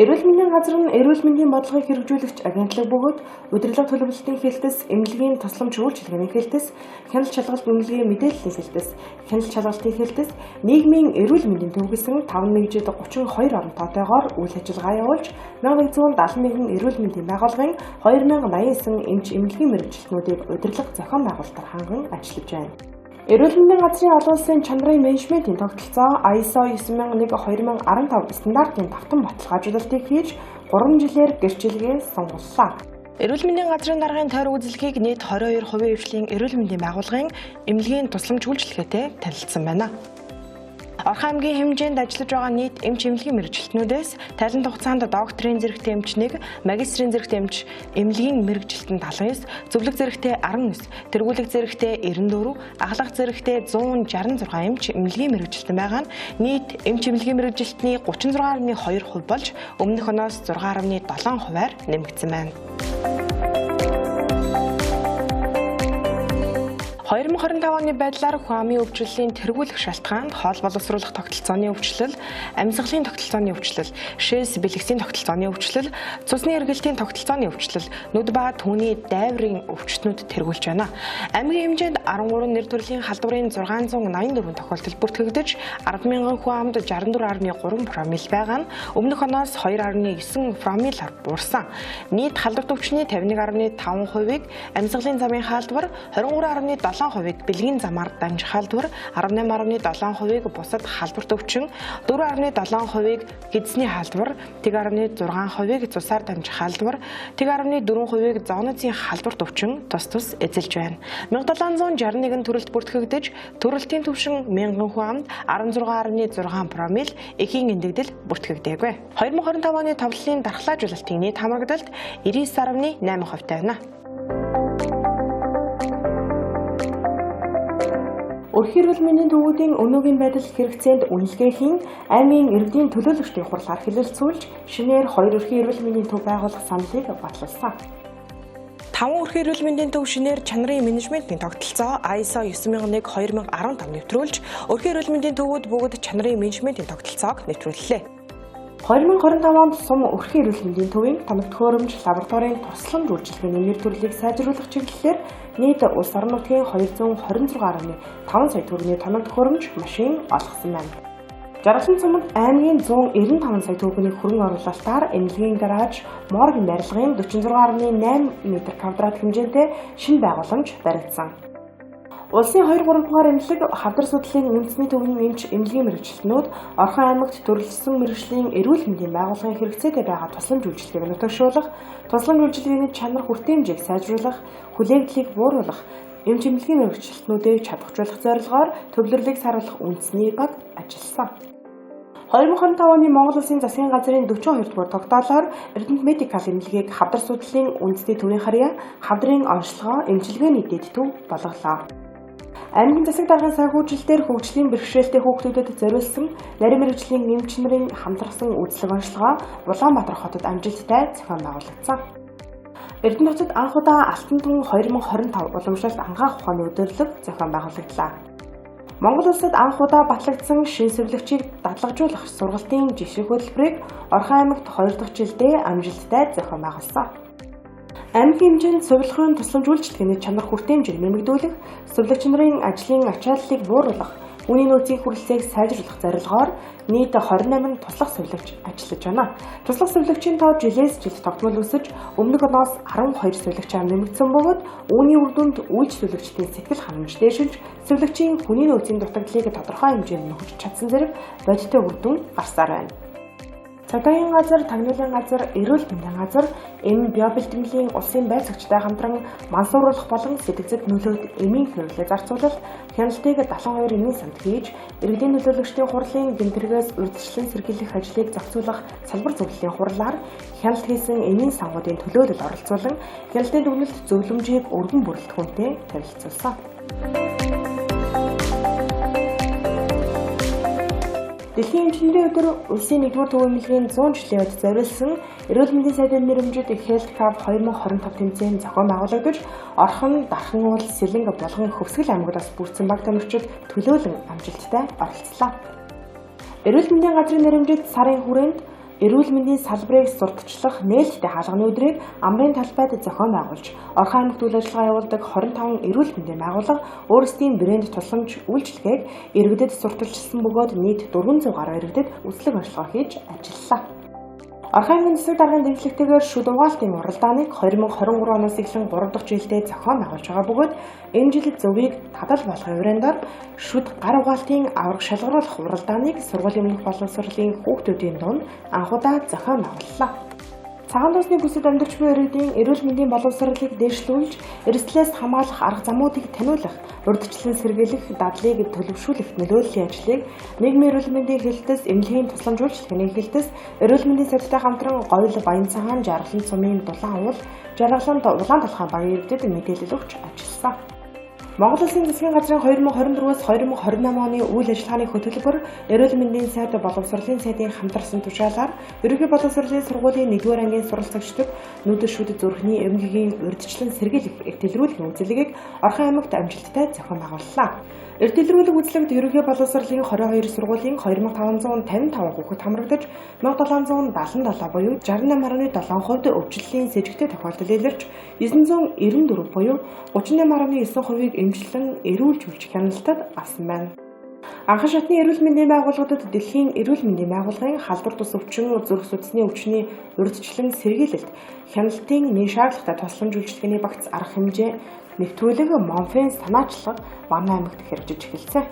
Эрүүл мэндийн газар нь эрүүл мэндийн бодлогыг хэрэгжүүлэгч агентлаг бөгөөд удирдлага төлөвлөлтийн хэлтэс, эмнэлгийн тусламж үйлчилгээний хэлтэс, хяналт шалгалт эмнэлгийн мэдээллийн хэлтэс, хяналт шалгалтын хэлтэс, нийгмийн эрүүл мэндийн төв гэсэн 5 нэгжид 32 орон тоотойгоор үйл ажиллагаа явуулж 1171 эрүүл мэндийн байгууллагын 2089 эмч эмнэлгийн мэргэжилтнүүдийг удирдлага зохион байгуулалтаар ханган ажиллаж байна. Эрүүл мэндийн газрын олон улсын чанарын менежментийн тогтолцоо ISO 9001:2015 стандартын давтан баталгаажуулалтыг хийж 3 жилээр гэрчилгээ сонгууллаа. Эрүүл мэндийн газрын даргын тойрог үзэлгийг нийт 22% хвшлийн эрүүл мэндийн байгууллагын эмнэлгийн тусламж үйлчилгээтэй танилцсан байна. Орхон аймгийн хэмжээнд ажиллаж байгаа нийт эмч эмнэлгийн мэргэжилтнүүдээс тайлан хугацаанд докторийн зэрэгтэй эмч 1, магистрийн зэрэгтэй эмч эмнэлгийн мэргэжилтэн 79, зөвлөх зэрэгтэй 19, тэргүүлэх зэрэгтэй 94, ахлах зэрэгтэй 166 эмч эмнэлгийн мэргэжилтэн байгаа нь нийт эмч эмнэлгийн мэргэжилтний 36.2% болж өмнөх оноос 6.7%-аар нэмэгдсэн байна. 2025 оны байдлаар хүн амын өвчлөлийн тэргүүлэх шалтгаанд хоол боловсруулах тогтолцооны өвчлөл, амьсгалын тогтолцооны өвчлөл, шээс бэлгэсийн тогтолцооны өвчлөл, цусны эргэлтийн тогтолцооны өвчлөл, нүд ба түүний дайврын өвчтнүүд тэргүүлж байна. Аймгийн хэмжээнд 13 нэр төрлийн халдварын 684 тохиолдол бүртгэгдэж 10,000 хүн амд 64.3 промил байгаа нь өмнөх оноос 2.9 промилаар буурсан. Нийт халдварт өвчний 51.5%-ийг амьсгалын замын халдвар, 23.7%-ийг бэлгийн замаар дамжих халдвар, 18.7%-ийг бусад халдварт өвчин, 4.7%-ийг гидсний халдвар, 1.6%-ийг цусаар дамжих халдвар, 1.4%-ийг зоонозын халдварт өвчин тус эзэлж байна. 1761 төрөлт бүртгэгдэж, төрөлтийн түвшин 1000 хүн амд 16.6 промил эхийн эндэгдэл бүртгэгдээгүй. 2025 оны товлолын дархлаажуулалтын нийт хамрагдалт 99.8% байна. Өрхийн эрүүл мэндийн төвүүдийн өнөөгийн байдал хэрэгцээнд үнэлгээхийн аймгийн иргэдийн төлөөлөгчдийн хурлаар хэлэлцүүлж, шинээр 2 өрхийн эрүүл мэндийн төв байгуулах саналыг батлуулсан. 5 өрхийн эрүүл мэндийн төв шинээр чанарын менежментийн тогтолцоо ISO 9001:2015 нэвтрүүлж, өрхийн эрүүл мэндийн төвүүд бүгд чанарын менежментийн тогтолцоог нэвтрүүллээ. 2025 онд сум өрхийн эрүүл мэндийн төвийн тоног төхөөрөмж лабораторийн тусламж үйлчилгээний нэр төрлийг сайжруулах чиглэлээр нийт улс орон нутгийн 226.5 сая төгрөгийн тоног төхөөрөмж машин олгосон байна. Жаргалан сумд аймгийн 195 сая төгрөгийн хөрөнгө оруулалтаар эмнэлгийн гараж, моргийн барилгын 46.8 м2 хэмжээтэй шинэ байгууламж баригдсан. Улсын 2-3 дугаар эмнэлэг хавдар судлалын үндэсний төвийн эмч эмнэлгийн мэргэжилтнүүд Орхон аймагт төрөлжсөн мэргэжлийн эрүүл мэндийн байгууллагын хэрэгцээтэй байгаа тусламж үйлчилгээг нутагшуулах, тусламж үйлчилгээний чанар хүртээмжийг сайжруулах, хүлээлтлийг бууруулах, эмч эмнэлгийн мэргэжилтнүүдийг чадваржуулах зорилгоор төвлөрлийг саруулах үндэсний баг ажилласан. 2025 оны Монгол Улсын засгийн газрын 42 дугаар тогтоолоор Эрдэнэт медикал эмнэлгийг хавдар судлалын үндэсний төвийн харьяа хадрын онцлогоо эмчилгээний дэд төв болголоо. Аймгийн засаг даргын санхүүжилтээр хөгжлийн бэрхшээлтэй хүүхдүүдэд зориулсан нарийн мэргэжлийн эмч нарын хамтрасан үйлчлэг онцлогоо Улаанбаатар хотод амжилттай зохион байгуулагдсан. Эрдэнэт хотод анх удаа Алтан тун 2025 уламжлалт ангаах ухааны өдөрлөг зохион байгуулагдлаа. Монгол улсад анх удаа батлагдсан шинэ сэвлэгчийг дадлагжуулах сургалтын жишг хөтөлбөрийг Орхон аймагт 2 дахь жилдээ амжилттай зохион байгуулсан. Аймгийн хэмжээнд сувилгын тусламж үйлчилгээний чанар хүртээмжийг нэмэгдүүлэх, сувилагч нарын ажлын ачааллыг бууруулах, үүний нөөцийн хүрэлцээг сайжруулах зорилгоор нийт 28 туслах сувилагч ажиллаж байна. Туслах сувилагчийн тоо жилээс жилд тогтмол өсөж, өмнөх оноос 12 сувилагчаар нэмэгдсэн бөгөөд үүний үр дүнд үйлч сувилагчдын сэтгэл ханамж дээшилж, сувилагчийн хүний нөөцийн дутагдлыг тодорхой хэмжээнд нөхөж чадсан зэрэг бодиттой үр дүн гарсаар байна. Цагдаагийн газар, тагнуулын газар, эрүүл мэндийн газар, биобэлтгэлийн улсын байцаагчтай хамтран мансууруулах болон сэтгцэд нөлөөд эмийн хэрэглээ зарцуулалт, хяналтыг 72 эмийн санд хийж, иргэдийн төлөөлөгчдийн хурлын гэмтэргээс урьдчилан сэргийлэх ажлыг зохицуулах салбар зөвлөлийн хурлаар хяналт хийсэн эмийн сангуудын төлөөлөлд оролцуулан хяналтын дүгнэлт зөвлөмжийг өргөн бүрэлдэхүүнтэй танилцуулсан. Дэлхийн эмчнэрийн өдөр улсын 1-р төв эмнэлгийн 100 жилийн өд зориулсан эрүүл мэндийн сайдын нэрэмжит Health Cup 2025 тэмцээн зохион байгуулагдаж, Орхон, Дархан уул, Сэлэнг болгон Хөвсгөл аймагаас бүрдсэн баг тамирчид төлөөлөн амжилттай оролцлоо. Эрүүл мэндийн газрын нэрэмжит сарын хүрээнд эрүүл мэндийн салбарыг сурталчлах нээлттэй хаалганы өдрийг амрын талбайд зохион байгуулж, Орхон аймагт үйл ажиллагаа явуулдаг 25 эрүүл мэндийн байгууллага өөрсдийн брэнд тусламж үйлчилгээг иргэдэд сурталчилсан бөгөөд нийт 400 гаруй иргэдэд үслэг ажиллагаа хийж ажиллалаа. Орхон аймгийн засаг даргын дэмжлэгтэйгээр шүд угаалтын уралдааныг 2023 оноос эхлэн 3 дахь жилдээ зохион байгуулж байгаа бөгөөд энэ жил зөвийг хадал болгохын хүрээндээр шүд гар угаалтын авраг шалгаруулах уралдааныг сургуулийн өмнөх боловсролын хүүхдүүдийн дунд анхудаа зохион байгууллаа. Цагаан дусны бүсэд амьдарч буй иргэдийн эрүүл мэндийн боловсролыг дэвшлүүлж, эрсдлээс хамгаалах арга замуудыг таниулах, урьдчилан сэргийлэх, дадлыг төлөвшүүлэх нөлөөллийн ажлыг нийгмийн эрүүл мэндийн хэлэлтэс, эмнэлгийн тусламж үйлчилгээний хэлэлтэс, эрүүл мэндийн сайдтай хамтран Гоёл, Баянцаахан, Жаргалан цумын Дулаан уул, Жаргаланд Улаан толгойн багийн иргэдэд мэдээлэл өгч ажилласан. Монгол Улсын засгийн газрын 2024-өөс 2028 оны үйл ажиллагааны хөтөлбөр эрүүл мэндийн сайд боловсролын сайдын хамтарсан тушаалаар ерөнхий боловсролын сургуулийн 1-р ангийн суралцагчдад нүүдэл шүд зүрхний эмгэгийн урьдчилан сэргийлэх эртэлрүүлгийн үзлэгийг Орхон аймагт амжилттай зохион байгууллаа. Эртэлрүүлэг үзлэгт ерөнхий боловсролын 22 сургуулийн 2555 хүүхэд хамрагдаж 1777 буюу 68.7% өвчлөлийн сэжигтэй тохиолдол илэрч 994 буюу 38.9%-ийг эмчилэн эрүүлж үлж хяналтад авсан байна. Анхан шатны эрүүл мэндийн байгууллагуудад дэлхийн эрүүл мэндийн байгууллагын халдвар тус өвчин, зүрх судасны өвчний урьдчилан сэргийлэлт, хяналтын нэг шаардлагатай тусламж үйлчилгээний багц арга хэмжээ нэвтрүүлэг Монфен санаачлага манай аймагт хэрэгжиж эхэлсэн.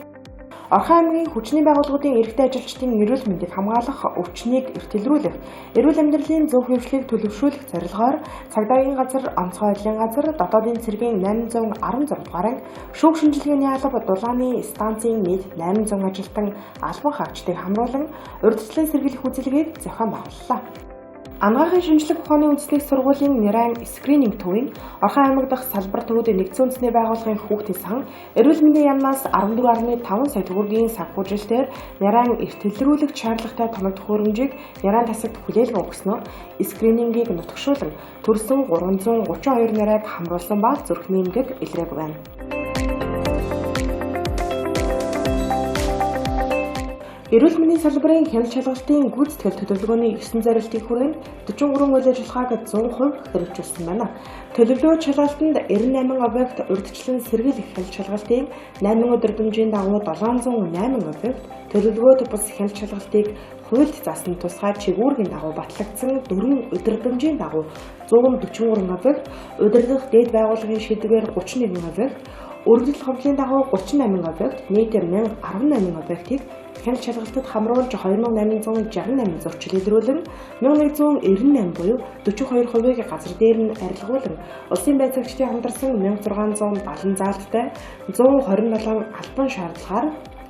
Орхон аймгийн хүчний байгууллагуудын эрэгтэй ажилчдын эрүүл мэндийг хамгаалах, өвчнийг эртэлрүүлэх, эрүүл амьдралын зөв хөвшлийг төлөвшүүлэх зорилгоор цагдаагийн газар, онцгой байдлын газар, дотоодын цэргийн 816 дугаар анги, шүүх шинжилгээний алба дулааны станцын нийт 800 ажилтан албан хаагчдыг хамруулан урьдчилан сэргийлэх үзлэгийг зохион байгууллаа. Анагаахын шинжлэх ухааны үндэсний сургуулийн Нярайн скрининг төвийн Орхон аймаг дахь салбар төвүүд нэгдсэн үндэсний байгууллагын хүүхдийн сан эрүүл мэндийн яамнаас 14.5 сая төгрөгийн санхүүжилтээр Нярайн эртэлрүүлэх шаардлагатай тоногдох хөрөмжийг Нярайн тасагт хүлээлгэн өгснөөр скринингийг нутагшуулан төрсөн 332 нарайг хамруулсан ба зүрхний эмгэг илрээг байна. Эрүүл мэндийн салбарын хяналт шалгалтын гүйцэтгэл төлөвлөгөөний 9 зорилтын хүрээнд 43 үйл ажиллагааг 100% хэрэгжүүлсэн байна. Төлөвлөгөө шалгалтанд 98 объект урьдчилан сэргийлэх хяналт шалгалтын 8 өдөр дэмжийн дагуу 708 объект, төлөвлөгөөт бус хяналт шалгалтыг хуульд заасан тусгай чигүүргийн дагуу батлагдсан 4 өдөр дэмжийн дагуу 143 объект, удирдах дээд байгууллагын шийдвэрээр 31 объект, өргөдөл ховлын дагуу 38 объект, нийт 1018 объектыг хяналт шалгалтад хамруулж 2868 зурчил илрүүлэн 1198 буюу 42%-ийг газар дээр нь арилгуулан улсын байцаагчдын хамтарсан 1670 заалттай 127 албан шаардлагаар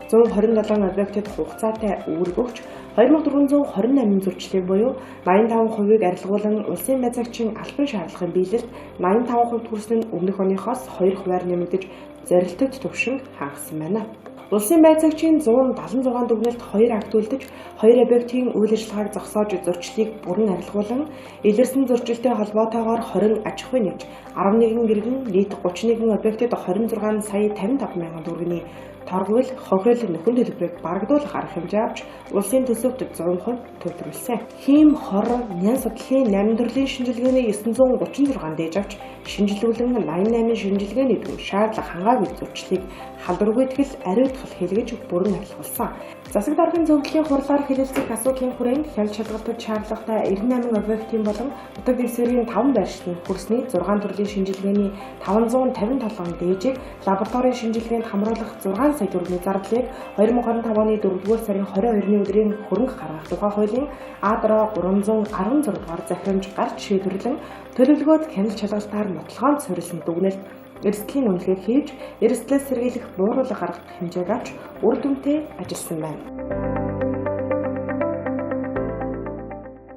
127 объектод хугацаатай үүрэг өгч 2428 зурчлыг буюу 85%-ийг арилгуулан улсын байцаагчийн албан шаардлагын биелэлд 85% хүрсэн нь өмнөх оныхоос 2%-аар нэмэгдэж зорилтод төвшин хангасан байна. Улсын байцаагчийн 176 дүгнэлт 2 акт үлдэж 2 объектын үйл ажиллагааг зогсоож зурчлыг бүрэн арилгуулан илэрсэн зурчилтэй холбоотойгоор 20 аж ахуйн нэгж 11 гэргэн нийт 31 объектод 26 сая 55 мянган төгрөгийн торгуул хохирол нөхөн төлбөрийг барагдуулах арга хэмжээ авч улсын төсөвт 100% төвлөрүүлсэн. Хийм хор нян судлалын 8 төрлийн шинжилгээний 936 дээж авч шинжилүүлэн 88 шинжилгээний дүн шаардлага хангаагүй зурчлыг халдваргүйтгэл ариутгал хэлгэж бүрэн арилгуулсан. Засаг даргын зөвлөлийн хурлаар хэлэлцэх асуудлын хүрээнд хяналт шалгалтад шаардлагатай 98 объектын болон нутаг дэвсгэрийн 5 байршилд хүрсний 6 төрлийн шинжилгээний 557 дээжийг лабораторийн шинжилгээнд хамруулах 6 сая төгрөгийн зардлыг 2025 оны 4-р сарын 22-ны өдрийн хөрөнгө гаргах тухай хуулийн А.Д. 316 дугаар захирамж гарч шийдвэрлэн төлөвлөгөөд хяналт шалгалтаар нотлохонд суурилсан дүгнэлт эрсдлийн үнэлгээ хийж эрсдлээс сэргийлэх бууруулах арга хэмжээг авч үр дүнтэй ажилласан байна.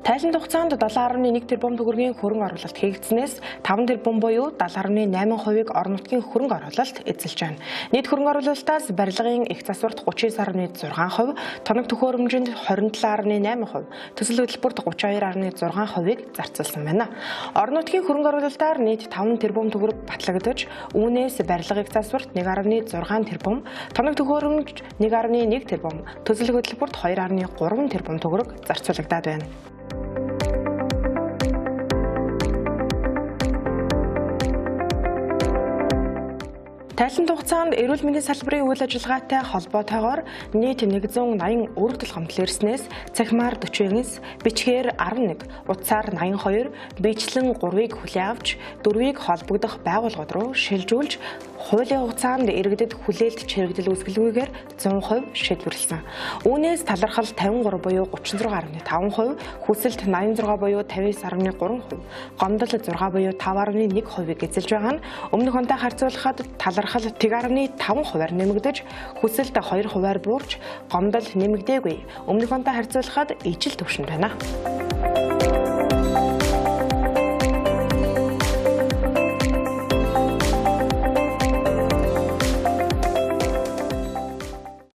Тайланд хугацаанд 7.1 тэрбум төгрөгийн хөрөнгө оруулалт хийгдснээс 5 тэрбум буюу 70.8%-ийг орон нутгийн хөрөнгө оруулалт эзэлж байна. Нийт хөрөнгө оруулалтаас барилгын их засварт 39.6%, тоног төхөөрөмжөнд 27.8%, төсөл хөтөлбөрт 32.6%-ийг зарцуулсан байна. Орон нутгийн хөрөнгө оруулалтаар нийт 5 тэрбум төгрөг батлагдаж, үүнээс барилгын их засварт 1.6 тэрбум, тоног төхөөрөмж 1.1 тэрбум, төсөл хөтөлбөрт 2.3 тэрбум төгрөг зарцуулагдаад байна. Тайланд хугацаанд эрүүл мэндийн салбарын үйл ажиллагаатай холбоотойгоор нийт 180 өргөдөл гомдол ирснээс цахимаар 49, бичгээр 11, утсаар 82, биечлэн 3-ыг хүлээн авч 4-ийг холбогдох байгууллагууд руу шилжүүлж хуулийн хугацаанд иргэдэд хүлээлт чирэгдэл үүсгэлгүйгээр 100% шийдвэрлсэн. Үүнээс талархал 53 буюу 36.5%, хүсэлт 86 буюу 59.3%, гомдол 6 буюу 5.1%-ийг эзэлж байгаа нь өмнөх онтой харьцуулахад талархал 1.5%-аар нэмэгдэж, хүсэлт 2%-аар буурч, гомдол нэмэгдээгүй. Өмнөх онтой харьцуулахад ижил түвшинд байна.